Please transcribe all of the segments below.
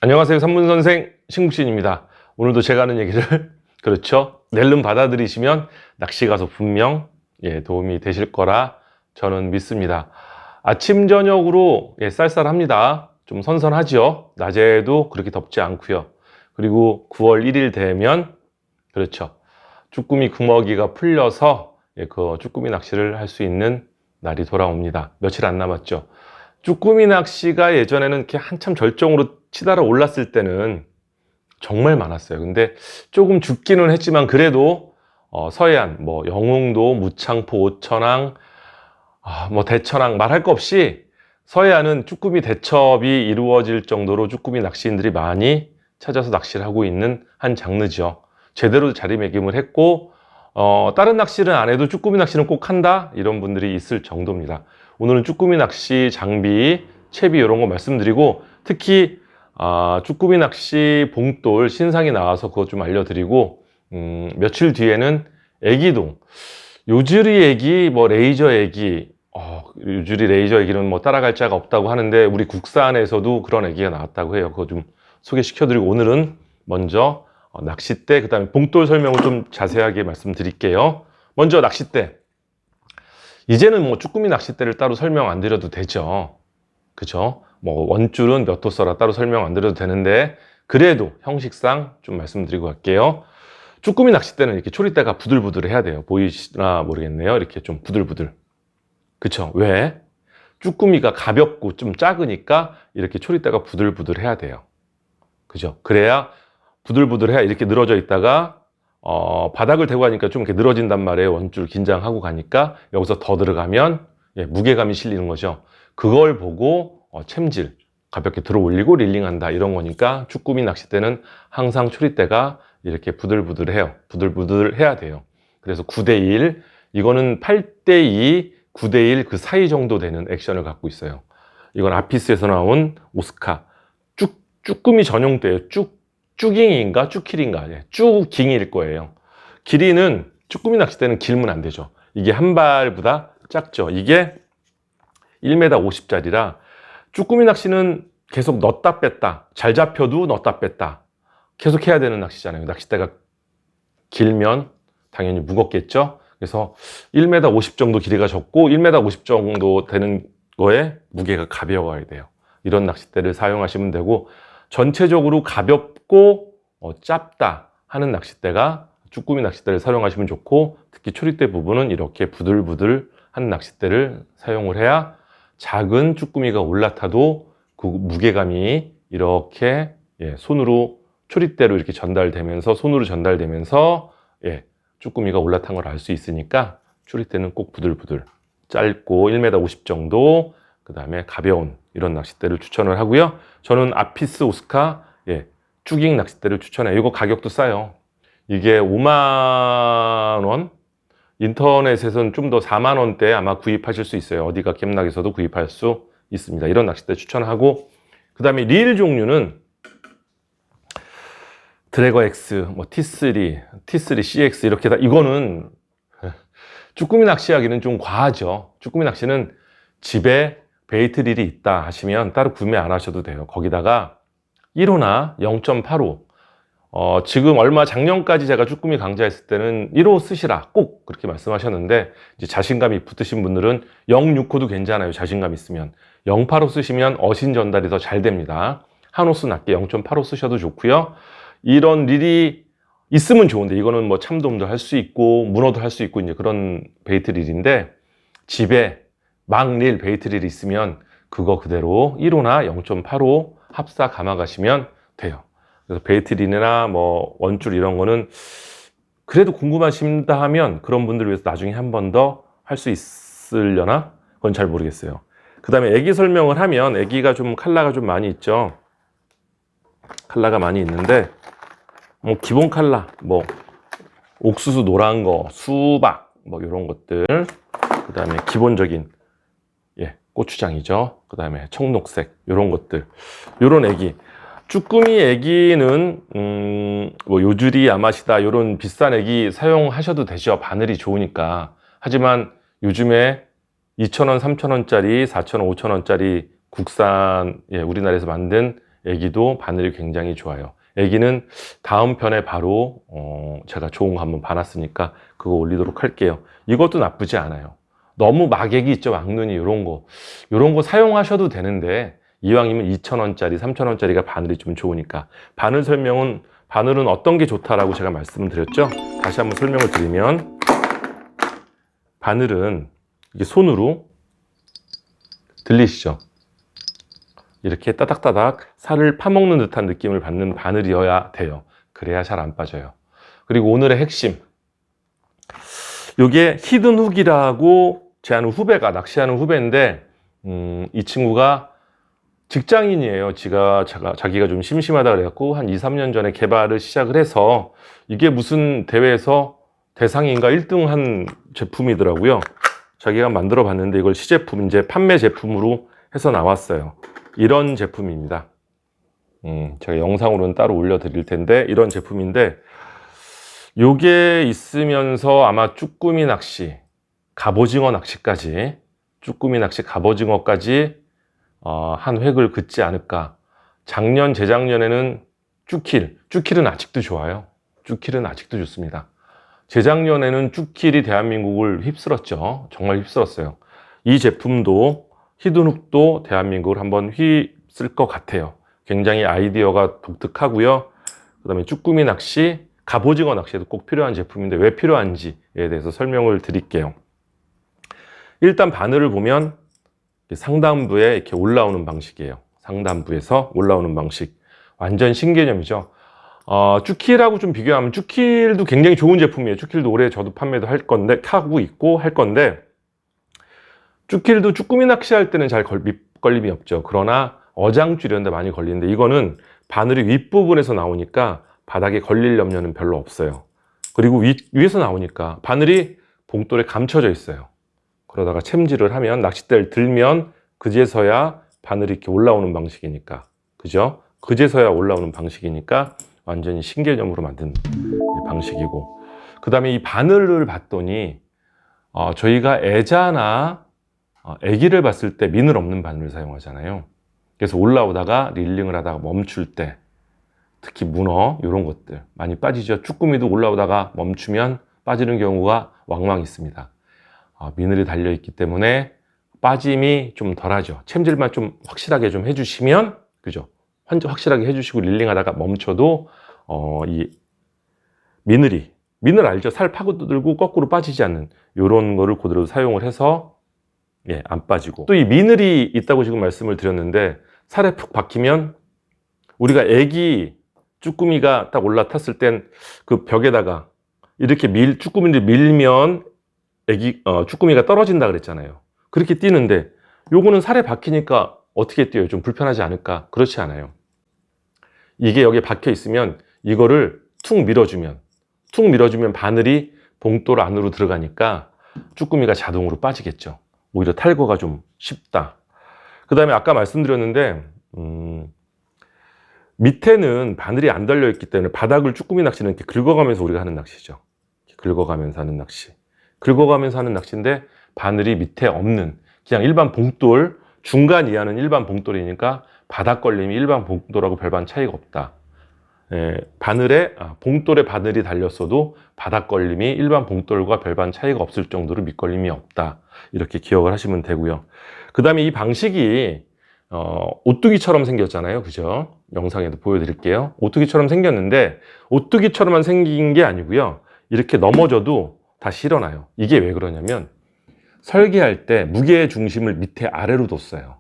안녕하세요. 산문선생 신국신입니다. 오늘도 제가 하는 얘기를 그렇죠, 낼름 받아들이시면 낚시 가서 분명 도움이 되실 거라 저는 믿습니다. 아침 저녁으로 쌀쌀합니다. 좀 선선하죠. 낮에도 그렇게 덥지 않고요. 그리고 9월 1일 되면 그렇죠, 쭈꾸미 구멍이가 풀려서 그 쭈꾸미 낚시를 할 수 있는 날이 돌아옵니다. 며칠 안 남았죠. 쭈꾸미 낚시가 예전에는 이렇게 한참 절정으로 치달아 올랐을 때는 정말 많았어요. 근데 조금 죽기는 했지만 그래도 서해안, 영흥도, 무창포, 오천항, 대천항 말할 거 없이 서해안은 쭈꾸미 대첩이 이루어질 정도로 쭈꾸미 낚시인들이 많이 찾아서 낚시를 하고 있는 한 장르죠. 제대로 자리매김을 했고 다른 낚시를 안 해도 쭈꾸미 낚시는 꼭 한다, 이런 분들이 있을 정도입니다. 오늘은 쭈꾸미 낚시 장비, 채비 이런 거 말씀드리고, 특히 쭈꾸미 낚시 봉돌 신상이 나와서 그것 좀 알려드리고, 며칠 뒤에는 애기동, 요즈리 애기, 레이저 애기, 요즈리 레이저 애기는 따라갈 자가 없다고 하는데 우리 국산에서도 그런 애기가 나왔다고 해요. 그거 좀 소개시켜드리고, 오늘은 먼저 낚싯대, 그 다음에 봉돌 설명을 좀 자세하게 말씀드릴게요. 먼저 낚싯대. 이제는 쭈꾸미 낚싯대를 따로 설명 안 드려도 되죠. 그죠? 원줄은 몇 호 써라 따로 설명 안 드려도 되는데, 그래도 형식상 좀 말씀드리고 갈게요. 쭈꾸미 낚싯대는 이렇게 초리대가 부들부들 해야 돼요. 보이시나 모르겠네요. 이렇게 좀 부들부들. 그쵸? 왜? 쭈꾸미가 가볍고 좀 작으니까 이렇게 초리대가 부들부들 해야 돼요. 그죠? 그래야 부들부들해야 이렇게 늘어져 있다가 바닥을 대고 가니까 좀 이렇게 늘어진단 말이에요. 원줄 긴장하고 가니까 여기서 더 들어가면 무게감이 실리는 거죠. 그걸 보고 챔질 가볍게 들어 올리고 릴링한다, 이런 거니까 쭈꾸미 낚싯대는 항상 초리대가 이렇게 부들부들해요. 부들부들해야 돼요. 그래서 9대1, 이거는 8대2, 9대1 그 사이 정도 되는 액션을 갖고 있어요. 이건 아피스에서 나온 오스카 쭈꾸미 전용대예요. 쭈깅인가 쭈킬인가, 쭈깅일 거예요. 길이는 쭈꾸미 낚싯대는 길면 안 되죠. 이게 한 발보다 작죠. 이게 1m 50짜리라 쭈꾸미 낚시는 계속 넣었다 뺐다, 잘 잡혀도 넣었다 뺐다 계속 해야 되는 낚시잖아요. 낚싯대가 길면 당연히 무겁겠죠. 그래서 1m 50 정도 길이가 적고 1m 50 정도 되는 거에 무게가 가벼워야 돼요. 이런 낚싯대를 사용하시면 되고, 전체적으로 가볍고 짧다 하는 낚싯대가 쭈꾸미 낚싯대를 사용하시면 좋고, 특히 초리대 부분은 이렇게 부들부들한 낚싯대를 사용을 해야 작은 쭈꾸미가 올라타도 그 무게감이 이렇게 손으로, 초리대로 이렇게 전달되면서, 손으로 전달되면서 쭈꾸미가 올라탄 걸 알 수 있으니까 초리대는 꼭 부들부들 짧고 1m 50 정도, 그 다음에 가벼운 이런 낚싯대를 추천을 하고요. 저는 아피스 오스카 쭈깅 낚싯대를 추천해요. 이거 가격도 싸요. 이게 5만 원, 인터넷에서는 좀 더 4만 원대에 아마 구입하실 수 있어요. 어디가 겜락에서도 구입할 수 있습니다. 이런 낚싯대 추천하고, 그 다음에 릴 종류는 드래거 X, T3, T3 CX 이렇게 다, 이거는 쭈꾸미 낚시하기는 좀 과하죠. 쭈꾸미 낚시는 집에 베이트 릴이 있다 하시면 따로 구매 안 하셔도 돼요. 거기다가 1호나 0.85, 지금 작년까지 제가 쭈꾸미 강좌했을 때는 1호 쓰시라 꼭 그렇게 말씀하셨는데, 이제 자신감이 붙으신 분들은 0.6호도 괜찮아요. 자신감 있으면 0.85 쓰시면 어신 전달이 더 잘 됩니다. 한 호수 낮게 0.85 쓰셔도 좋고요. 이런 릴이 있으면 좋은데, 이거는 참돔도 할 수 있고 문어도 할 수 있고 이제 그런 베이트 릴인데, 집에 막릴 베이트 릴이 있으면 그거 그대로 1호나 0.85 합사 감아 가시면 돼요. 그래서 베이트 릴이나 원줄 이런 거는 그래도 궁금하신다 하면 그런 분들을 위해서 나중에 한 번 더 할 수 있으려나? 그건 잘 모르겠어요. 그 다음에 애기 설명을 하면, 애기가 좀 컬러가 좀 많이 있죠. 컬러가 많이 있는데, 기본 컬러, 옥수수 노란 거, 수박, 이런 것들. 그 다음에 기본적인, 고추장이죠. 그 다음에 청록색, 이런 것들. 요런 애기. 쭈꾸미 애기는, 요즈리, 야마시다, 요런 비싼 애기 사용하셔도 되죠. 바늘이 좋으니까. 하지만 요즘에 2,000원, 3,000원짜리, 4,000원, 5,000원짜리 국산, 우리나라에서 만든 애기도 바늘이 굉장히 좋아요. 애기는 다음 편에 바로 제가 좋은 거 한번 봐놨으니까 그거 올리도록 할게요. 이것도 나쁘지 않아요. 너무 막애기 있죠, 막눈이. 이런 거 사용하셔도 되는데 이왕이면 2,000원짜리 3,000원짜리가 바늘이 좀 좋으니까. 바늘은 어떤 게 좋다라고 제가 말씀을 드렸죠. 다시 한번 설명을 드리면, 바늘은 이게 손으로, 들리시죠? 이렇게 따닥따닥 살을 파먹는 듯한 느낌을 받는 바늘이어야 돼요. 그래야 잘 안 빠져요. 그리고 오늘의 핵심, 이게 히든 훅이라고 제 아는 후배가, 낚시하는 후배인데, 이 친구가 직장인이에요. 자기가 좀 심심하다 그래갖고 한 2, 3년 전에 개발을 시작을 해서, 이게 무슨 대회에서 대상인가 1등 한 제품이더라고요. 자기가 만들어 봤는데 이걸 시제품, 이제 판매 제품으로 해서 나왔어요. 이런 제품입니다. 제가 영상으로는 따로 올려드릴 텐데, 이런 제품인데, 요게 있으면서 아마 쭈꾸미 낚시, 갑오징어 낚시까지, 쭈꾸미 낚시, 갑오징어까지 한 획을 긋지 않을까. 재작년에는 쭈킬은 아직도 좋아요. 쭈킬은 아직도 좋습니다. 재작년에는 쭈킬이 대한민국을 휩쓸었죠. 정말 휩쓸었어요. 이 제품도, 히든훅도 대한민국을 한번 휩쓸 것 같아요. 굉장히 아이디어가 독특하고요. 그 다음에 쭈꾸미 낚시, 갑오징어 낚시에도 꼭 필요한 제품인데 왜 필요한지에 대해서 설명을 드릴게요. 일단 바늘을 보면 상단부에 이렇게 올라오는 방식이에요. 상단부에서 올라오는 방식. 완전 신개념이죠. 쭈킬하고 좀 비교하면, 쭈킬도 굉장히 좋은 제품이에요. 쭈킬도 올해 저도 판매도 하고 있고 할 건데, 쭈킬도 쭈꾸미 낚시할 때는 잘 밑걸림이 없죠. 그러나 어장줄 이런 데 많이 걸리는데, 이거는 바늘이 윗부분에서 나오니까 바닥에 걸릴 염려는 별로 없어요. 그리고 위에서 나오니까 바늘이 봉돌에 감춰져 있어요. 그러다가 챔질을 하면, 낚싯대를 들면 그제서야 바늘이 이렇게 올라오는 방식이니까, 그죠? 그제서야 올라오는 방식이니까 완전히 신개념으로 만든 방식이고, 그 다음에 이 바늘을 봤더니 저희가 애자나 애기를 봤을 때 미늘 없는 바늘을 사용하잖아요. 그래서 올라오다가 릴링을 하다가 멈출 때, 특히 문어 이런 것들 많이 빠지죠. 쭈꾸미도 올라오다가 멈추면 빠지는 경우가 왕왕 있습니다. 미늘이 달려있기 때문에 빠짐이 좀 덜하죠. 챔질만 좀 확실하게 좀 해주시면, 그죠? 확실하게 해주시고 릴링하다가 멈춰도 이 미늘 알죠? 살 파고들고 거꾸로 빠지지 않는 이런 거를 그대로 사용을 해서 안 빠지고, 또 이 미늘이 있다고 지금 말씀을 드렸는데, 살에 푹 박히면 우리가 애기 쭈꾸미가 딱 올라탔을 땐 그 벽에다가 이렇게 쭈꾸미를 밀면 쭈꾸미가 떨어진다 그랬잖아요. 그렇게 뛰는데, 요거는 살에 박히니까 어떻게 뛰어요? 좀 불편하지 않을까? 그렇지 않아요. 이게 여기에 박혀 있으면 이거를 툭 밀어주면 바늘이 봉돌 안으로 들어가니까 쭈꾸미가 자동으로 빠지겠죠. 오히려 탈거가 좀 쉽다. 그 다음에 아까 말씀드렸는데, 밑에는 바늘이 안 달려있기 때문에 바닥을, 쭈꾸미 낚시는 이렇게 긁어가면서 우리가 하는 낚시죠. 긁어가면서 하는 낚시. 긁어가면서 하는 낚시인데, 바늘이 밑에 없는 그냥 일반 봉돌, 중간 이하는 일반 봉돌이니까 바닥 걸림이 일반 봉돌하고 별반 차이가 없다. 봉돌에 바늘이 달렸어도 바닥 걸림이 일반 봉돌과 별반 차이가 없을 정도로 밑걸림이 없다. 이렇게 기억을 하시면 되고요. 그 다음에 이 방식이 오뚜기처럼 생겼잖아요. 그죠? 영상에도 보여드릴게요. 오뚜기처럼 생겼는데, 오뚜기처럼만 생긴 게 아니고요. 이렇게 넘어져도 다시 일어나요. 이게 왜 그러냐면, 설계할 때 무게 중심을 밑에 아래로 뒀어요.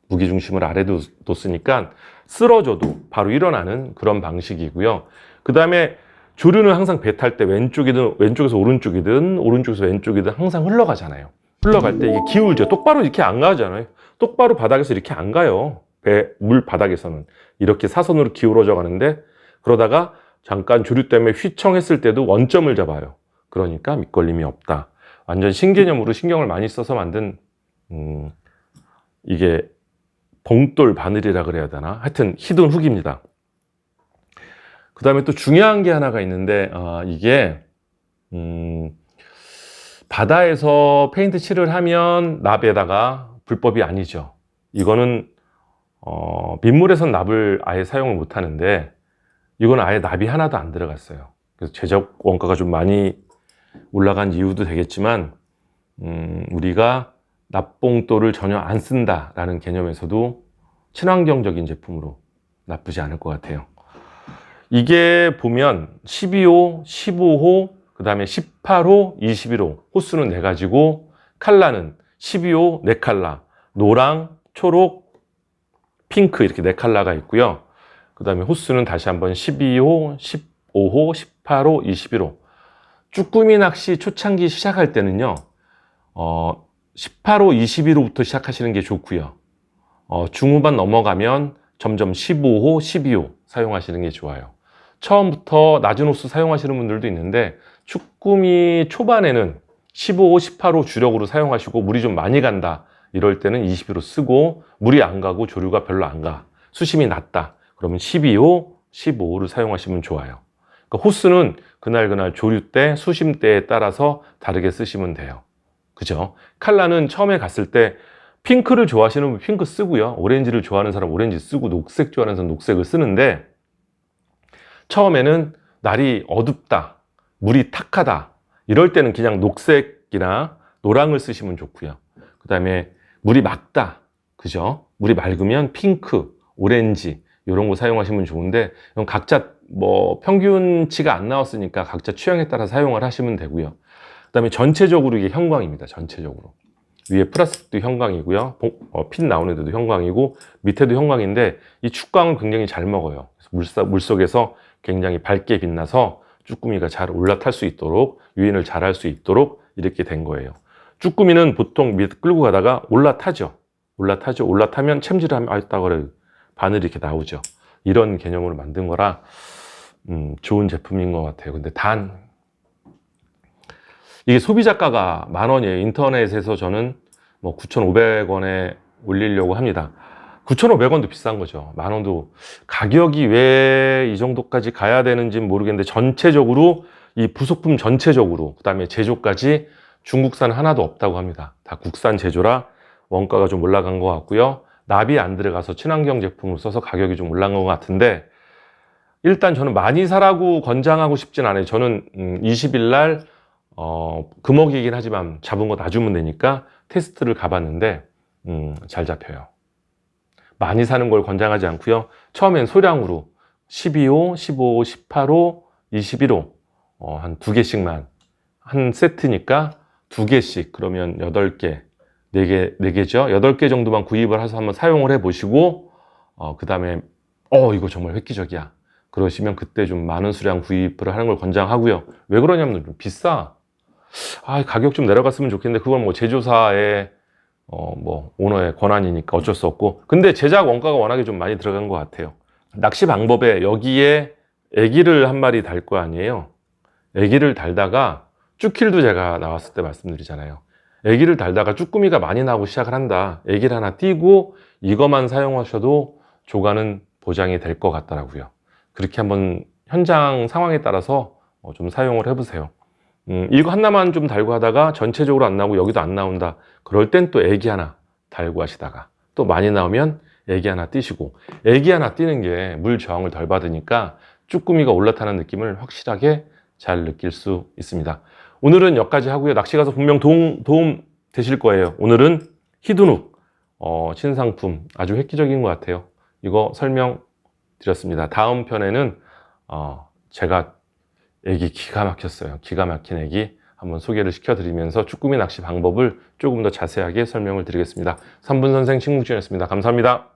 무게 중심을 아래로 뒀으니까 쓰러져도 바로 일어나는 그런 방식이고요. 그 다음에 조류는 항상 배 탈 때 왼쪽에서 오른쪽이든 오른쪽에서 왼쪽이든 항상 흘러가잖아요. 흘러갈 때 이게 기울죠. 똑바로 이렇게 안 가잖아요. 똑바로 바닥에서 이렇게 안 가요. 물 바닥에서는 이렇게 사선으로 기울어져 가는데, 그러다가 잠깐 조류 때문에 휘청했을 때도 원점을 잡아요. 그러니까 밑걸림이 없다. 완전 신개념으로 신경을 많이 써서 만든 이게 봉돌 바늘이라 그래야 되나? 하여튼 히든 훅입니다. 그 다음에 또 중요한 게 하나가 있는데, 이게 바다에서 페인트 칠을 하면 납에다가 불법이 아니죠. 이거는 민물에선 납을 아예 사용을 못 하는데 이건 아예 납이 하나도 안 들어갔어요. 그래서 제작 원가가 좀 많이 올라간 이유도 되겠지만 우리가 납봉돌을 전혀 안 쓴다라는 개념에서도 친환경적인 제품으로 나쁘지 않을 것 같아요. 이게 보면 12호, 15호, 그 다음에 18호, 21호 호수는 4가지고 칼라는 12호 4칼라, 노랑, 초록, 핑크 이렇게 4칼라가 있고요. 그 다음에 호수는 다시 한번 12호, 15호, 18호, 21호. 쭈꾸미 낚시 초창기 시작할 때는요, 18호, 21호부터 시작하시는 게 좋고요. 중후반 넘어가면 점점 15호, 12호 사용하시는 게 좋아요. 처음부터 낮은 호수 사용하시는 분들도 있는데 쭈꾸미 초반에는 15호, 18호 주력으로 사용하시고 물이 좀 많이 간다 이럴 때는 21호 쓰고 물이 안 가고 조류가 별로 안 가, 수심이 낮다 그러면 12호, 15호를 사용하시면 좋아요. 그러니까 호수는 그날 조류 때, 수심 때에 따라서 다르게 쓰시면 돼요. 그죠? 칼라는 처음에 갔을 때 핑크를 좋아하시는 분 핑크 쓰고요. 오렌지를 좋아하는 사람 오렌지 쓰고 녹색 좋아하는 사람 녹색을 쓰는데 처음에는 날이 어둡다, 물이 탁하다 이럴 때는 그냥 녹색이나 노랑을 쓰시면 좋고요. 그 다음에 물이 맑다, 그죠? 물이 맑으면 핑크, 오렌지 이런 거 사용하시면 좋은데 이건 각자 뭐 평균치가 안 나왔으니까 각자 취향에 따라 사용을 하시면 되고요. 그 다음에 전체적으로 이게 형광입니다. 전체적으로 위에 플라스틱도 형광이고요. 핀 나오는 데도 형광이고 밑에도 형광인데 이 축광을 굉장히 잘 먹어요. 물속에서 굉장히 밝게 빛나서 쭈꾸미가 잘 올라탈 수 있도록, 유인을 잘 할 수 있도록 이렇게 된 거예요. 쭈꾸미는 보통 밑에 끌고 가다가 올라타죠. 올라타면 챔질하면 아있다고 바늘이 이렇게 나오죠. 이런 개념으로 만든 거라 좋은 제품인 것 같아요. 근데 단 이게 소비자가가 10,000원이에요. 인터넷에서 저는 뭐 9,500원에 올리려고 합니다. 9,500원도 비싼 거죠. 10,000원도 가격이 왜 이 정도까지 가야 되는지 모르겠는데 전체적으로 이 부속품 전체적으로 그 다음에 제조까지 중국산 하나도 없다고 합니다. 다 국산 제조라 원가가 좀 올라간 것 같고요. 납이 안 들어가서 친환경 제품을 써서 가격이 좀 올라간 것 같은데 일단 저는 많이 사라고 권장하고 싶진 않아요. 저는 20일 날 금어기이긴 하지만 잡은 거 놔주면 되니까 테스트를 가봤는데 잘 잡혀요. 많이 사는 걸 권장하지 않고요. 처음엔 소량으로 12호, 15호, 18호, 21호 한 2개씩만 한 세트니까 2개씩 그러면 8개, 4개죠. 8개 정도만 구입을 해서 한번 사용을 해보시고 그 다음에 이거 정말 획기적이야 그러시면 그때 좀 많은 수량 구입을 하는 걸 권장하고요. 왜 그러냐면 좀 비싸. 가격 좀 내려갔으면 좋겠는데 그건 뭐 제조사의 뭐 오너의 권한이니까 어쩔 수 없고, 근데 제작 원가가 워낙에 좀 많이 들어간 것 같아요. 낚시 방법에 여기에 애기를 한 마리 달 거 아니에요. 애기를 달다가 쭈킬도 제가 나왔을 때 말씀드리잖아요. 애기를 달다가 쭈꾸미가 많이 나오고 시작을 한다. 애기를 하나 띄고 이것만 사용하셔도 조가는 보장이 될 것 같더라고요. 그렇게 한번 현장 상황에 따라서 좀 사용을 해보세요. 이거 하나만 좀 달고 하다가 전체적으로 안 나오고 여기도 안 나온다. 그럴 땐 또 애기 하나 달고 하시다가 또 많이 나오면 애기 하나 띄시고, 애기 하나 띄는 게 물 저항을 덜 받으니까 쭈꾸미가 올라타는 느낌을 확실하게 잘 느낄 수 있습니다. 오늘은 여기까지 하고요. 낚시 가서 분명 도움 되실 거예요. 오늘은 히두눅 신상품 아주 획기적인 것 같아요. 이거 설명드렸습니다. 다음 편에는 제가 애기 기가 막혔어요. 기가 막힌 애기 한번 소개를 시켜드리면서 쭈꾸미 낚시 방법을 조금 더 자세하게 설명을 드리겠습니다. 3분 선생 신국진이었습니다. 감사합니다.